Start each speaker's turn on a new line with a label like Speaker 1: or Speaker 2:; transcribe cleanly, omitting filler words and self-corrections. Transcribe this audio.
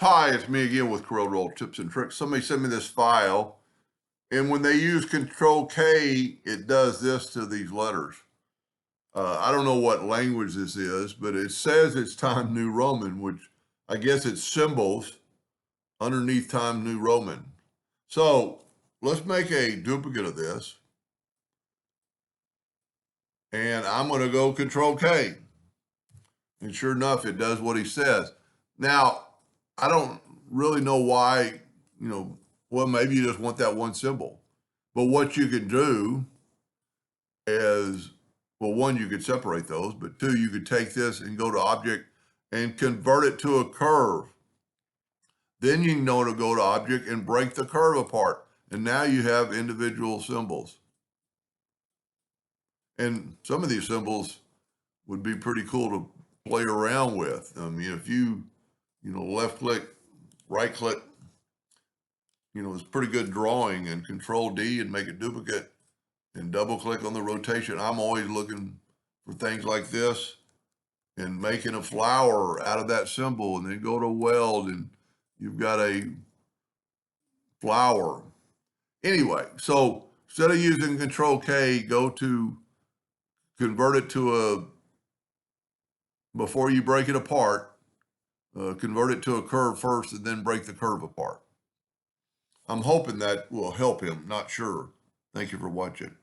Speaker 1: Hi, it's me again with CorelDraw tips and tricks. Somebody sent me this file, and when they use Control K, it does this to these letters. I don't know what language this is, but it says it's Times New Roman, which I guess it's symbols underneath Times New Roman. So let's make a duplicate of this, and I'm going to go Control K. And sure enough, it does what he says. Now, I don't really know why, well, maybe you just want that one symbol. But what you can do is, well, one, you could separate those, but two, you could take this and go to Object and convert it to a curve. Then you know to go to Object and break the curve apart. And now you have individual symbols. And some of these symbols would be pretty cool to play around with. I mean, if you left click, right click, it's pretty good drawing, and Control D and make a duplicate and double click on the rotation. I'm always looking for things like this and making a flower out of that symbol, and then go to weld and you've got a flower. Anyway, so instead of using Control K, go to convert it to before you break it apart, convert it to a curve first and then break the curve apart. I'm hoping that will help him. Not sure. Thank you for watching.